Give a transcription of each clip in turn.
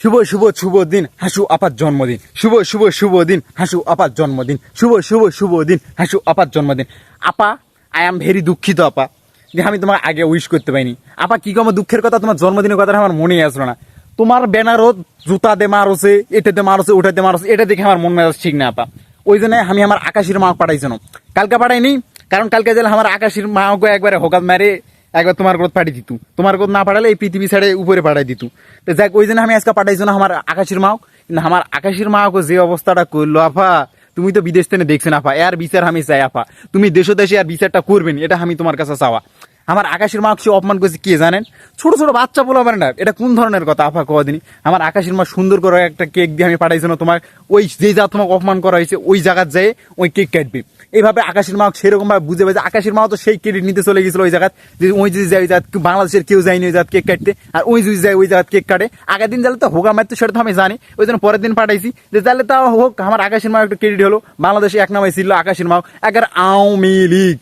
শুভ শুভ শুভ দিন হাসু আপার জন্মদিন। শুভ শুভ শুভ দিন হাসু আপার জন্মদিন। শুভ শুভ শুভ দিন হাসু আপার জন্মদিন। আপা, আই এম ভেরি দুঃখিত আপা যে আমি তোমার আগে উইশ করতে পারিনি। আপা কি কম দুঃখের কথা, তোমার জন্মদিনের কথা আমার মনেই আসলো না। তোমার ব্যানারও জুতা দে মারছে, এটাতে মারছে, ওটাতে মারছে, এটা দেখে আমার মন মেজাজ ঠিক না আপা। ওই জন্য আমি আমার আকাশের মা পাঠাইছি না, কালকে পাঠাইনি, কারণ কালকে গেলে আমার আকাশের মাকে একবারে হোকাত মারে একবার তোমার গ্রোথ পাঠিয়ে দিত। তোমার গ্রোথ না পাঠালে এই পৃথিবী ছেড়ে উপরে পাঠাই দিত। তো যাক, ওই জন্য আমি আজকে পাঠাইছো না আমার আকাশের মাও। কিন্তু আমার আকাশের মাকে যে অবস্থাটা করলো আপা, তুমি তো বিদেশ থেকে দেখছেন আপা, এর বিচার আমি চাই আপা। তুমি দেশে দেশে আর বিচারটা করবেন, এটা আমি তোমার কাছে চাওয়া। আমার আকাশের মা সে অপমান করছে কে জানেন? ছোট ছোট বাচ্চা বলা পারে না, এটা কোন ধরনের কথা আপা কদিনই? আমার আকাশের মা সুন্দর করে একটা কেক দিয়ে আমি পাঠাইছি না তোমার, ওই যে যা তোমাকে অপমান করা হয়েছে ওই জায়গায় যেয়ে ওই কেক কাটবে। এইভাবে আকাশের মা সেরকম ভাবে বুঝে পেয়েছে। আকাশের মা তো সেই ক্রেডিট নিতে চলে গেছিল ওই জায়গায়, যে ওই যদি যায় বাংলাদেশের কেউ যায়নি ওই জায়গা কেক কাটতে, আর ওই যদি যায় ওই জায়গা কেক কাটে। আগের দিন যালে তো হোক আমার, তো সেটা তো আমি জানি, ওই জন্য পরের দিন পাঠাইছি যে তাহলে তাও হোক আমার আকাশের মা একটু ক্রেডিট হলো। বাংলাদেশে এক নামে ছিল আকাশের মা, একের আওয়ামী লীগ,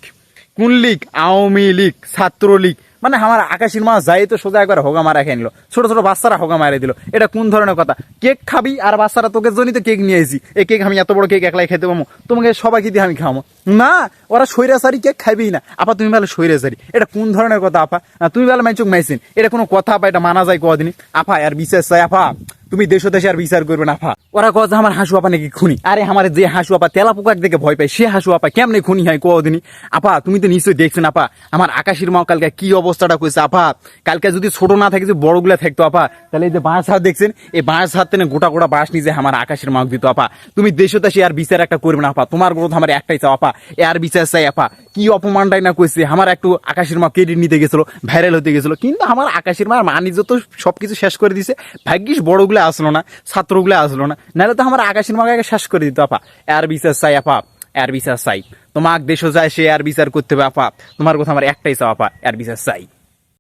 কোন লীগ? আওয়ামী লীগ, ছাত্রলীগ। মানে আমার আকাশের মা যাই তো সোজা একবার হোগা মারা খেয়ে নিল, ছোট ছোট বাচ্চারা হোগা মারে দিল। এটা কোন ধরনের কথা? কেক খাবি আর বাচ্চারা তোকে জন্যই তো কেক নিয়ে এসেছি। এই কেক আমি এত বড় কেক একলাই খেতে পাবো? তোমাকে সবাইকে দিয়ে আমি খাবো না? ওরা সৈরাচারি কেক খাইবেই না আপা। তুমি বলে সৈরাচারি, এটা কোন ধরনের কথা আপা? তুমি বলে মাইচুক মাইছেন, এটা কোনো কথা আপা? এটা মানা যায় কদিনই আপা? আর বিচার চাই আপা, তুমি দেশ দেশে আর বিচার করবে না আপা। ওরা কথা আমার হাসু আপা নাকি খুনি? আরে আমার যে হাসু আপা তেলা পোকার দেখে ভয় পায়, সে হাসু আপা কেমনে খুনি হয় কদিনই আপা? তুমি তো নিশ্চয়ই দেখছেন আপা আমার আকাশের মা কালকে কি অবস্থাটা করেছে আপা। কালকে যদি ছোট না থাকে, যে বড়গুলা থাকতো আপা, তাহলে এই যে বাঁশ হাত দেখছেন, এই বাঁশ হাত থেকে গোটা গোটা বাঁশ নিজে আমার আকাশের মা দিত আপা। তুমি দেশে দেশে আর বিচার একটা করবে না আপা। তোমার গ্রোথ আমার একটাই চাও আপা, আর বিচার চাই আপা। কি অপমানটাই না কইছে আমার, একটু আকাশের মা ক্রেডিট নিতে গেছিল, ভাইরাল হতে গেছিল, কিন্তু আমার আকাশের মা মানিজ তো সবকিছু শেষ করে দিছে। ভাগ্যিস বড়গুলো আসলো না, ছাত্রগুলো আসলো না, নাহলে তো আমার আকাশের মাকে শেষ করে দিত আপা। আর বিচার চাই আপা, আর বিচার চাই। তোমার দেশও যায় সে আর বিচার করতে হবে আপা। তোমার কথা আমার একটাই চাও আপা, আর বিচার চাই।